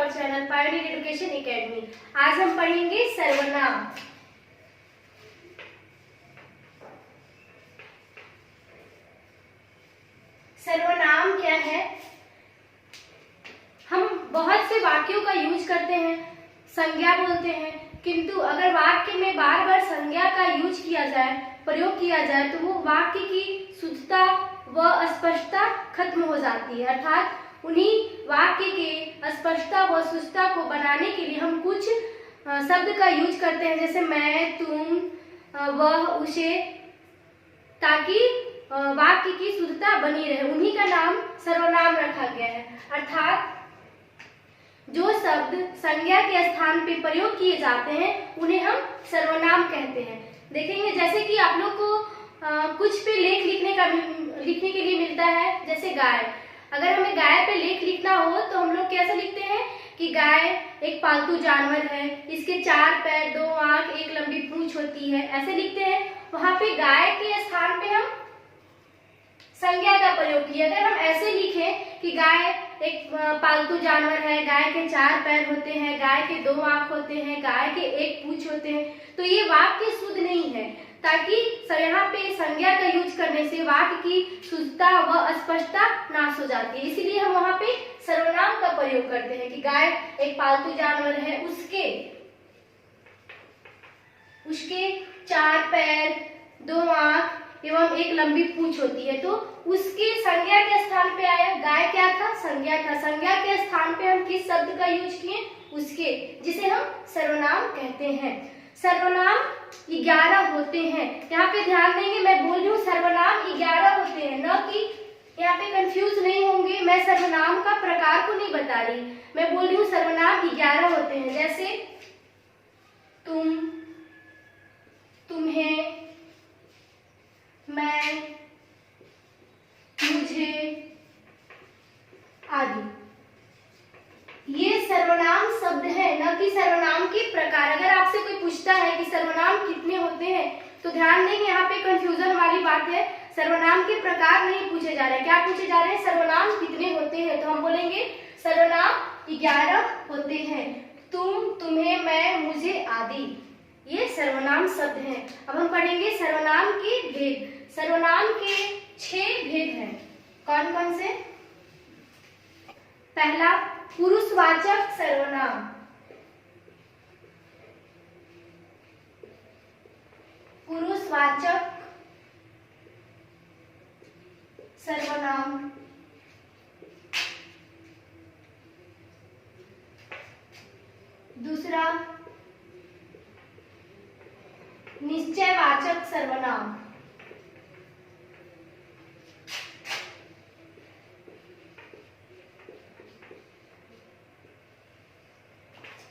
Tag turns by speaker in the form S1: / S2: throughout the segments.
S1: Our channel pioneer education academy. आज हम पढ़ेंगे सर्वनाम। सर्वनाम क्या है? हम बहुत से वाक्यों का यूज करते हैं, संज्ञा बोलते हैं, किंतु अगर वाक्य में बार बार संज्ञा का यूज किया जाए, प्रयोग किया जाए, तो वो वाक्य की शुद्धता व स्पष्टता खत्म हो जाती है। अर्थात उन्हीं वाक्य के स्पष्टता व शुद्धता को बनाने के लिए हम कुछ शब्द का यूज करते हैं, जैसे मैं, तुम, वह, उसे, ताकि वाक्य की शुद्धता बनी रहे। उन्हीं का नाम सर्वनाम रखा गया है। अर्थात जो शब्द संज्ञा के स्थान पे प्रयोग किए जाते हैं उन्हें हम सर्वनाम कहते हैं। देखेंगे जैसे कि आप लोग को कुछ पे लेख लिखने के लिए मिलता है, जैसे गाय। अगर हमें गाय पे लेख लिखना हो तो हम लोग कैसे लिखते हैं कि गाय एक पालतू जानवर है, इसके 4 पैर, 2 आंख, एक लंबी पूंछ होती है, ऐसे लिखते हैं। वहां पे गाय के स्थान पे हम संज्ञा का प्रयोग किया। अगर हम ऐसे लिखें कि गाय एक पालतू जानवर है, गाय के 4 पैर होते हैं, गाय के 2 आंख होते हैं, गाय के 1 पूंछ होते हैं, तो ये वाक्य शुद्ध नहीं है। ताकि यहाँ पे संज्ञा का यूज करने से वाक्य की शुद्धता व स्पष्टता नाश हो जाती है। इसीलिए हम वहां पे सर्वनाम का प्रयोग करते हैं कि गाय एक पालतू जानवर है, उसके 4 पैर, 2 आंख एवं एक लंबी पूंछ होती है। तो उसके संज्ञा के स्थान पे आया, गाय क्या था? संज्ञा था। संज्ञा के स्थान पे हम किस शब्द का यूज किए? उसके, जिसे हम सर्वनाम कहते हैं। सर्वनाम 11 होते हैं। यहाँ पे ध्यान देंगे, मैं बोल रही हूँ सर्वनाम 11 होते हैं, न कि यहाँ पे कंफ्यूज नहीं होंगे। मैं सर्वनाम का प्रकार को नहीं बता रही, मैं बोल रही हूँ सर्वनाम 11 होते हैं। जैसे तुम, तुम्हें, मैं, मुझे आदि। ये सर्वनाम शब्द है, न कि सर्वनाम के प्रकार। अगर आपसे कोई पूछता है कि सर्वनाम कितने होते हैं, तो ध्यान देंगे यहाँ पे कंफ्यूजन वाली बात है। सर्वनाम के प्रकार नहीं पूछे जा रहे, क्या पूछे जा रहे हैं? सर्वनाम कितने होते हैं। तो हम बोलेंगे सर्वनाम 11 होते हैं। तुम, तुम्हें, मैं, मुझे आदि, ये सर्वनाम शब्द हैं। अब हम पढ़ेंगे सर्वनाम के भेद। सर्वनाम के 6 भेद हैं। कौन कौन से? पहला, पुरुषवाचक सर्वनाम। पुरुषवाचक सर्वनाम। दूसरा, निश्चयवाचक सर्वनाम।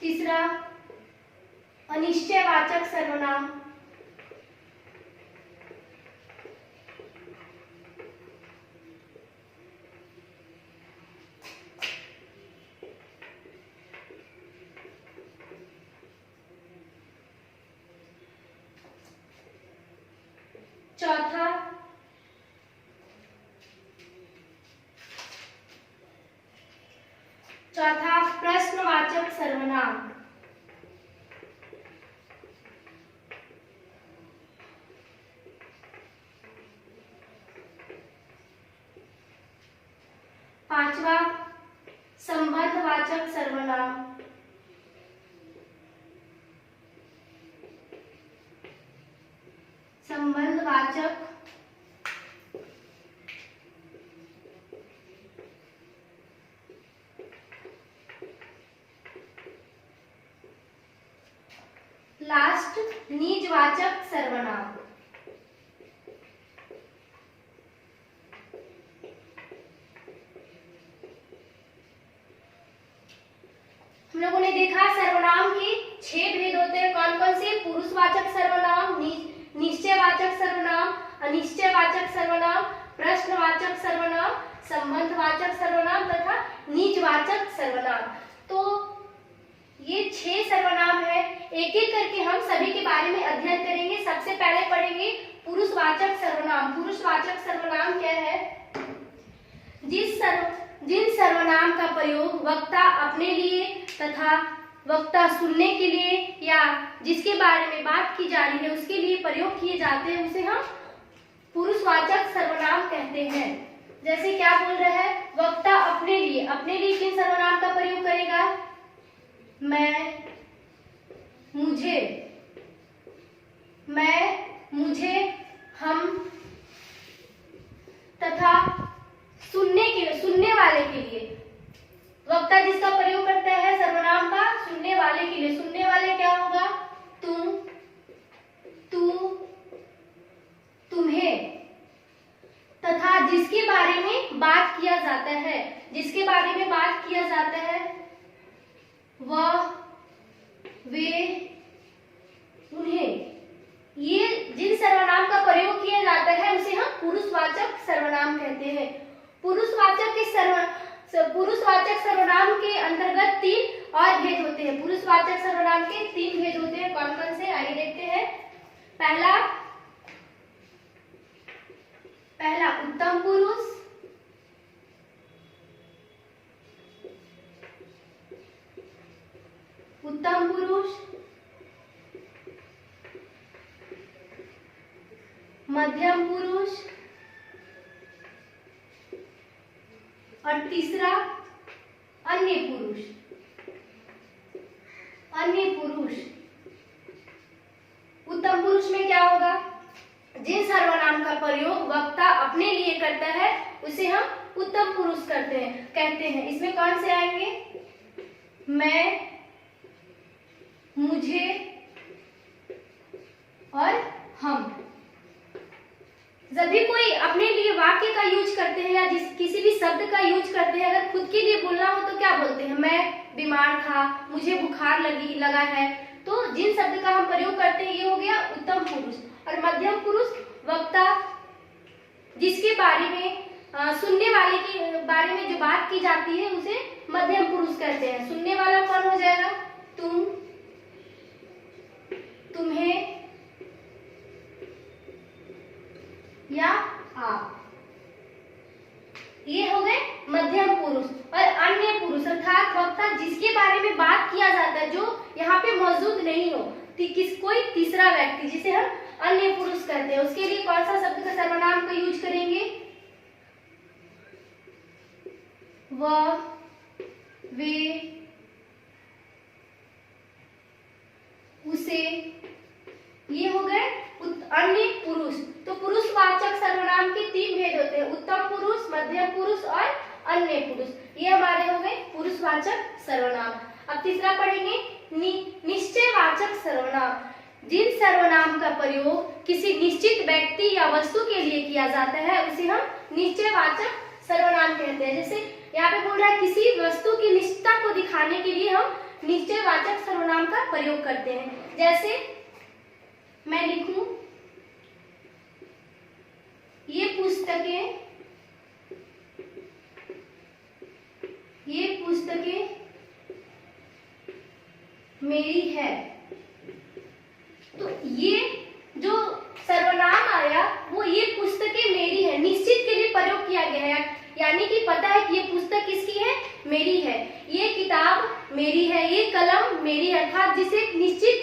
S1: तीसरा, अनिश्चयवाचक सर्वनाम। चौथा प्रश्नवाचक सर्वनाम। पांचवा, संबंधवाचक सर्वनाम। संबंधवाचक। लास्ट, निजवाचक सर्वनाम। हम लोगों ने देखा सर्वनाम के 6 भेद होते हैं। कौन कौन से? पुरुषवाचक सर्वनाम, निश्चयवाचक सर्वनाम, अनिश्चयवाचक सर्वनाम, प्रश्नवाचक सर्वनाम, संबंधवाचक सर्वनाम तथा निजवाचक सर्वनाम। तो ये 6 सर्वनाम है। एक एक करके हम सभी के बारे में अध्ययन करेंगे। सबसे पहले पढ़ेंगे पुरुषवाचक सर्वनाम। पुरुषवाचक सर्वनाम क्या है? जिन सर्वनाम का प्रयोग वक्ता अपने लिए तथा वक्ता सुनने के लिए या जिसके बारे में बात की जा रही है उसके लिए प्रयोग किए जाते हैं उसे हम पुरुषवाचक सर्वनाम कहते हैं। जैसे क्या बोल रहा है, वक्ता अपने लिए किन सर्वनाम का प्रयोग करेगा? मैं, मुझे, हम तथा सुनने वाले के लिए वक्ता जिसका प्रयोग करता है सर्वनाम का सुनने वाले के लिए, सुनने वाले क्या होगा? तुम, तू, तुम्हें, तथा जिसके बारे में बात किया जाता है, वह, वे, उन्हें। ये जिन सर्वनाम का प्रयोग किया जाता है उसे हम पुरुषवाचक सर्वनाम कहते हैं। पुरुषवाचक सर्वनाम के अंतर्गत 3 और भेद होते हैं। पुरुषवाचक सर्वनाम के 3 भेद होते हैं। कौन कौन से, आइए देखते हैं। पहला उत्तम पुरुष, मध्यम पुरुष और तीसरा अन्य पुरुष। उत्तम पुरुष में क्या होगा? जिन सर्वनाम का प्रयोग वक्ता अपने लिए करता है उसे हम उत्तम पुरुष कहते हैं। इसमें कौन से आएंगे? मैं, मुझे और हम। जब भी कोई अपने लिए वाक्य का यूज करते हैं या किसी भी शब्द का यूज करते हैं, अगर खुद के लिए बोलना हो तो क्या बोलते हैं? मैं बीमार था, मुझे बुखार लगा है। तो जिन शब्द का हम प्रयोग करते हैं ये हो गया उत्तम पुरुष। और मध्यम पुरुष वक्ता जिसके बारे में सुनने वाले के बारे में जो बात की जाती है उसे मध्यम पुरुष कहते हैं। सुनने वाला कौन हो जाएगा? तुम, तुम्हें या आप। ये हो गए मध्यम पुरुष। और अन्य पुरुष अर्थात वक्ता जिसके बारे में बात किया जाता है जो यहाँ पे मौजूद नहीं हो, कोई तीसरा व्यक्ति जिसे हम अन्य पुरुष कहते हैं, उसके लिए कौन सा शब्द का सर्वनाम का यूज करेंगे? वह, वे, उसे। ये हो गए अन्य पुरुष। तो पुरुषवाचक सर्वनाम के 3 भेद होते हैं, उत्तम पुरुष, मध्यम पुरुष और अन्य पुरुष। ये हमारे हो गए पुरुषवाचक सर्वनाम। अब तीसरा पढ़ेंगे निश्चयवाचक सर्वनाम। जिन सर्वनाम का प्रयोग किसी निश्चित व्यक्ति या वस्तु के लिए किया जाता है उसे हम निश्चयवाचक सर्वनाम कहते हैं। जैसे यहाँ पे बोल रहा है किसी वस्तु की निश्चितता को दिखाने के लिए हम निश्चयवाचक सर्वनाम का प्रयोग करते हैं। जैसे मैं लिखूं, ये पुस्तकें मेरी है। तो ये जो सर्वनाम आया वो ये पुस्तकें मेरी है, निश्चित के लिए प्रयोग किया गया है, यानी कि पता है कि ये पुस्तक किसकी है? मेरी है। ये किताब मेरी है, ये कलम मेरी है। अर्थात जिसे निश्चित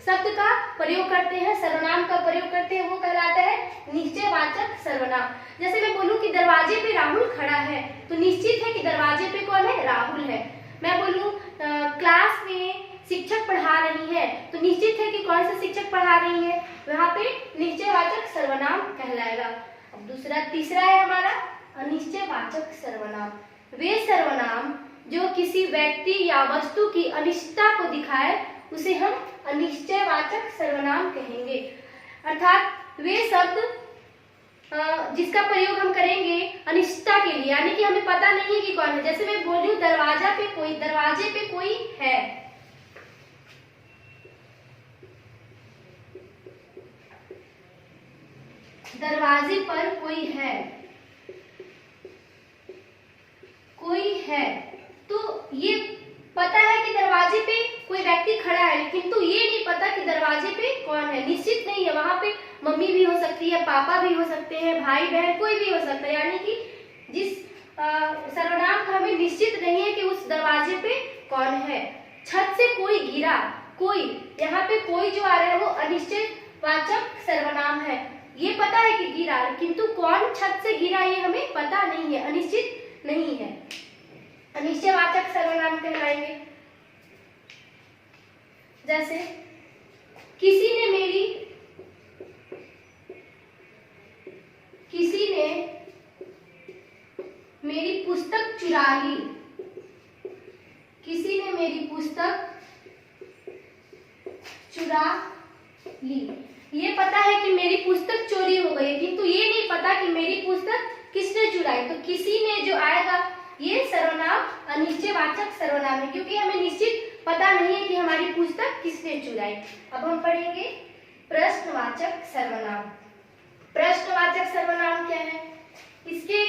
S1: शब्द का प्रयोग करते हैं, सर्वनाम का प्रयोग करते हैं, वो कहलाता है निश्चयवाचक सर्वनाम। जैसे मैं बोलूं कि दरवाजे पे राहुल खड़ा है, तो निश्चित है कि दरवाजे पे कौन है? राहुल है। मैं बोलूं क्लास में शिक्षक पढ़ा रही है, तो निश्चित है कि कौन सा शिक्षक पढ़ा रही है, वहां पे निश्चयवाचक सर्वनाम कहलाएगा। अब तीसरा है हमारा अनिश्चयवाचक सर्वनाम। वे सर्वनाम जो किसी व्यक्ति या वस्तु की अनिश्चितता को दिखाए उसे हम अनिश्चयवाचक सर्वनाम कहेंगे। अर्थात वे शब्द जिसका प्रयोग हम करेंगे अनिश्चितता के लिए, यानी कि हमें पता नहीं है कि कौन है। जैसे मैं बोल रही हूँ दरवाजे पे कोई है, दरवाजे पर कोई है, तो ये पता है कि दरवाजे पे कोई व्यक्ति खड़ा है, लेकिन तो ये नहीं पता कि दरवाजे पे कौन है, निश्चित नहीं है। वहां पे मम्मी भी हो सकती है, पापा भी हो सकते हैं, भाई बहन कोई भी हो सकता है। यानी कि जिस सर्वनाम का हमें निश्चित नहीं है कि उस दरवाजे पे कौन है। छत से कोई गिरा, कोई, यहाँ पे कोई जो आ रहा है वो अनिश्चयवाचक सर्वनाम है। ये पता है कि गिरा, किंतु कौन छत से गिरा ये हमें पता नहीं है, अनिश्चित नहीं है, अनिश्चयवाचक सर्वनाम कहलाएंगे। जैसे किसी ने मेरी पुस्तक चुरा ली, किसी ने मेरी पुस्तक चुरा ली। ये पता है कि मेरी पुस्तक चोरी हो गई, किंतु ये नहीं पता कि मेरी पुस्तक किसने चुराई। तो किसी ने जो आएगा ये सर्वनाम अनिश्चयवाचक सर्वनाम है, क्योंकि हमें निश्चित पता नहीं है कि हमारी पुस्तक किसने चुराई। अब हम पढ़ेंगे प्रश्नवाचक सर्वनाम। प्रश्नवाचक सर्वनाम क्या है? इसके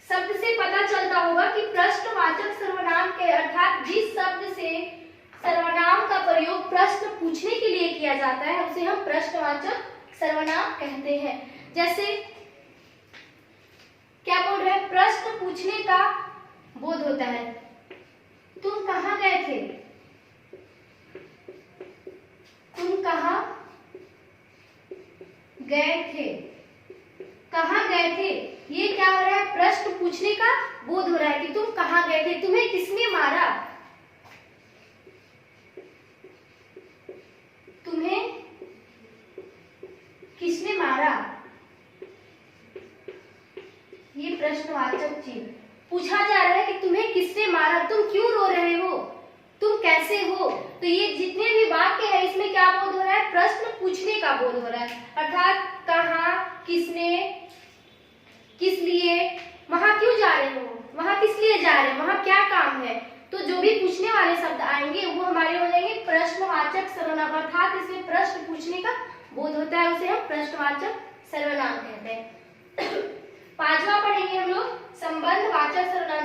S1: शब्द से पता चलता होगा कि प्रश्नवाचक सर्वनाम के अर्थात जिस शब्द से सर्वनाम का प्रयोग प्रश्न पूछने के लिए किया जाता है उसे हम प्रश्नवाचक सर्वनाम कहते हैं। जैसे क्या बोल रहे हैं? प्रश्न पूछने का बोध होता है। तुम कहाँ गए थे? तुम कहाँ गए थे? कहाँ गए थे? ये क्या हो रहा है? प्रश्न पूछने का बोध हो रहा है कि तुम कहाँ गए थे, तुम्हें किसने मारा, तुम्हें किसने मारा। ये प्रश्नवाचक चीज पूछा जा रहा है कि तुम्हें किसने मारा, तुम क्यों रो रहे हो, तुम कैसे हो। तो ये जितने भी वाक्य है इसमें क्या बोध हो रहा है? प्रश्न पूछने का बोध हो रहा है। अर्थात कहाँ, किसने, किस लिए, वहां क्यों जा रहे हो, वहां किस लिए जा रहे हो, वहां क्या काम है। तो जो भी पूछने वाले शब्द आएंगे वो हमारे हो जाएंगे प्रश्नवाचक सर्वनाम। अर्थात इसमें प्रश्न पूछने का बोध होता है, उसे हम प्रश्नवाचक सर्वनाम कहते हैं। पांचवा पढ़ेंगे हम लोग संबंधवाचक सर्वनाम।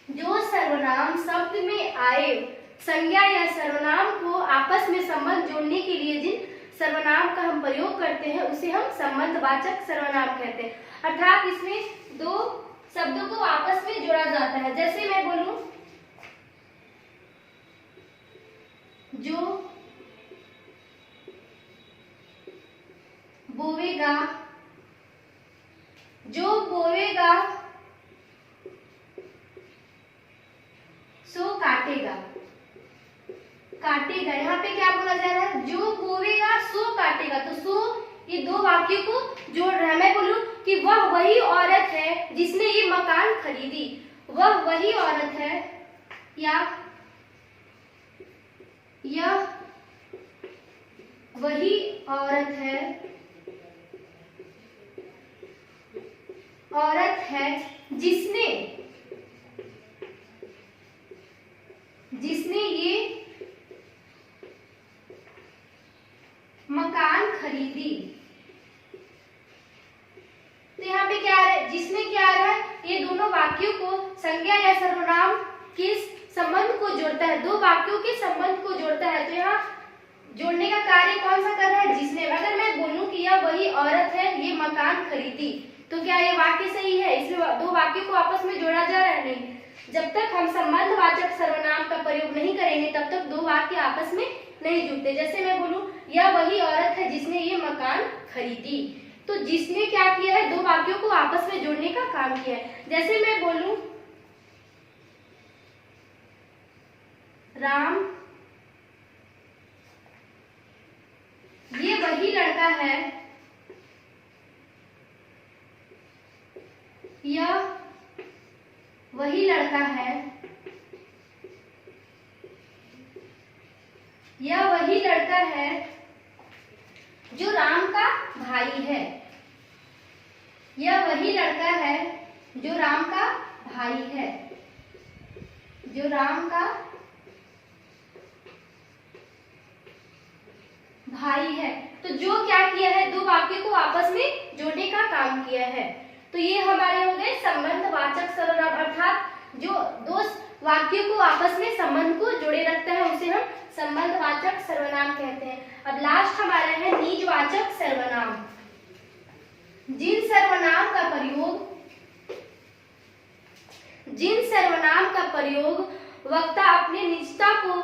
S1: जो सर्वनाम शब्द में आए संज्ञा या सर्वनाम को आपस में संबंध जोड़ने के लिए जिन सर्वनाम का हम प्रयोग करते हैं उसे हम संबंधवाचक सर्वनाम कहते हैं। अर्थात इसमें दो शब्दों को आपस में जोड़ा जाता है। जैसे मैं बोलूं जो बोवेगा, जो बोवेगा सो काटेगा, काटेगा। यहाँ पे क्या बोला जा रहा है? जो बोवेगा सो काटेगा। तो सो ये दो वाक्यों को जोड़ रहा है। मैं बोलूं कि वह वही औरत है जिसने ये मकान खरीदी, वह वही औरत है, या यह वही औरत है जिसने ये मकान खरीदी। तो यहाँ पे क्या आ रहा है? जिसने क्या आ रहा है? ये दोनों वाक्यों को संज्ञा या सर्वनाम के संबंध को जोड़ता है, दो वाक्यों के संबंध को जोड़ता है। तो यहाँ जोड़ने का कार्य कौन सा कर रहा है? जिसने। अगर मैं बोलूं कि यह वही औरत है ये मकान खरीदी, तो क्या ये वाक्य सही है? इसमें दो वाक्यों को आपस में जोड़ा जा रहा है? नहीं। जब तक हम संबंधवाचक सर्वनाम का प्रयोग नहीं करेंगे तब तक दो वाक्य आपस में नहीं जुड़ते। जैसे मैं बोलूं यह वही औरत है जिसने ये मकान खरीदी, तो जिसने क्या किया है? दो वाक्यों को आपस में जोड़ने का काम किया है। जैसे मैं बोलूं राम ये वही लड़का है, यह वही लड़का है, यह वही लड़का है जो राम का भाई है, यह वही लड़का है जो राम का भाई है, जो राम का भाई है। तो जो क्या किया है? दो वाक्यों को आपस में जोड़ने का काम किया है। तो ये हमारे हो गए संबंधवाचक सर्वनाम। अर्थात जो दो वाक्यों को आपस में संबंध को जोड़े रखता है उसे हम संबंधवाचक सर्वनाम कहते हैं। अब लास्ट हमारा है निजवाचक सर्वनाम। जिन सर्वनाम का प्रयोग जिन सर्वनाम का प्रयोग वक्ता अपने निजता को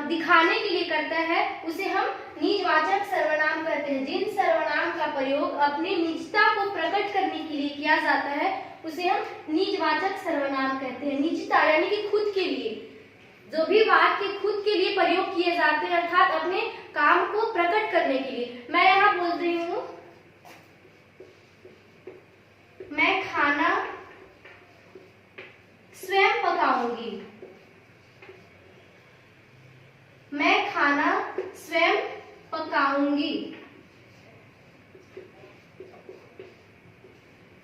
S1: दिखाने के लिए करता है उसे हम निजवाचक सर्वनाम कहते हैं। जिन सर्वनाम का प्रयोग अपने निजता को प्रकट करने के लिए किया जाता है उसे हम निजवाचक सर्वनाम कहते हैं। निजता यानी कि खुद के लिए, जो भी वाक्य खुद के लिए प्रयोग किए जाते हैं अर्थात अपने काम को प्रकट करने के लिए। मैं यहाँ बोल रही हूँ, मैं खाना स्वयं पकाऊंगी। मैं खाना स्वयं पकाऊंगी।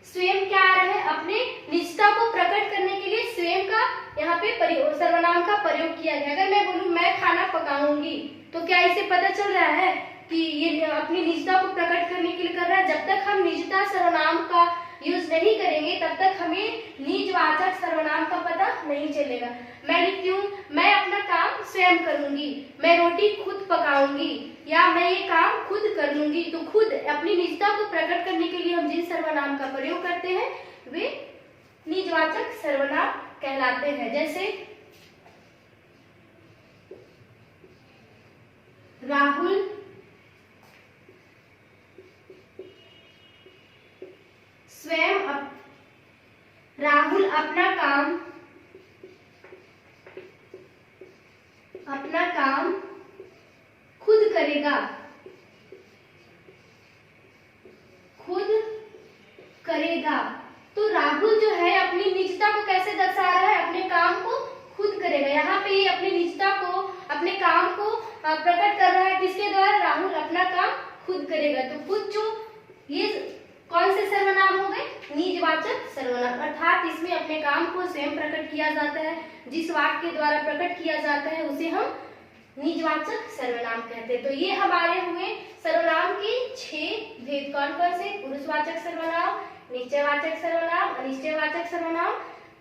S1: स्वयं क्या आ रहा है? अपने निजता को प्रकट करने के लिए स्वयं का यहाँ पे सर्वनाम का प्रयोग किया गया। अगर मैं बोलूं मैं खाना पकाऊंगी तो क्या इसे पता चल रहा है कि ये अपनी निजता को प्रकट करने के लिए कर रहा है? जब तक हम निजता सर्वनाम का यूज नहीं करेंगे तब तक हमें निजवाचक सर्वनाम का पता नहीं चलेगा। मैं लिखती हूँ मैं अपना काम स्वयं करूंगी, मैं रोटी खुद पकाऊंगी या मैं ये काम खुद कर लूंगी। तो खुद अपनी निजता को प्रकट करने के लिए हम जिन सर्वनाम का प्रयोग करते हैं वे निजवाचक सर्वनाम कहलाते हैं। जैसे राहुल राहुल अपना काम खुद करेगा। तो राहुल जो है अपनी निजता को कैसे दर्शा रहा है? अपने काम को खुद करेगा। यहाँ पे ये अपनी निजता को, अपने काम को प्रकट कर रहा है किसके द्वारा? राहुल अपना काम खुद करेगा। तो खुद जो ये कौन से सर्वनाम हो गए? निजवाचक सर्वनाम, अर्थात इसमें अपने काम को स्वयं प्रकट किया जाता है। जिस वाक्य के द्वारा प्रकट किया जाता है उसे हम निजवाचक सर्वनाम कहते हैं। तो ये हमारे हुए सर्वनाम के 6 भेद। कौन कौन से? पुरुषवाचक सर्वनाम, निश्चयवाचक सर्वनाम, अनिश्चयवाचक सर्वनाम,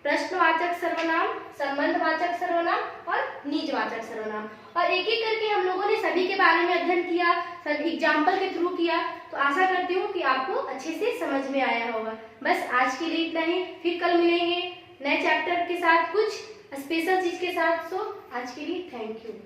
S1: प्रश्नवाचक सर्वनाम, संबंधवाचक सर्वनाम और निजवाचक सर्वनाम। और एक एक करके हम लोगों ने सभी के बारे में अध्ययन किया, सभी एग्जाम्पल के थ्रू किया। तो आशा करती हूँ कि आपको अच्छे से समझ में आया होगा। बस आज के लिए इतना ही, फिर कल मिलेंगे नए चैप्टर के साथ, कुछ स्पेशल चीज के साथ। सो आज के लिए थैंक यू।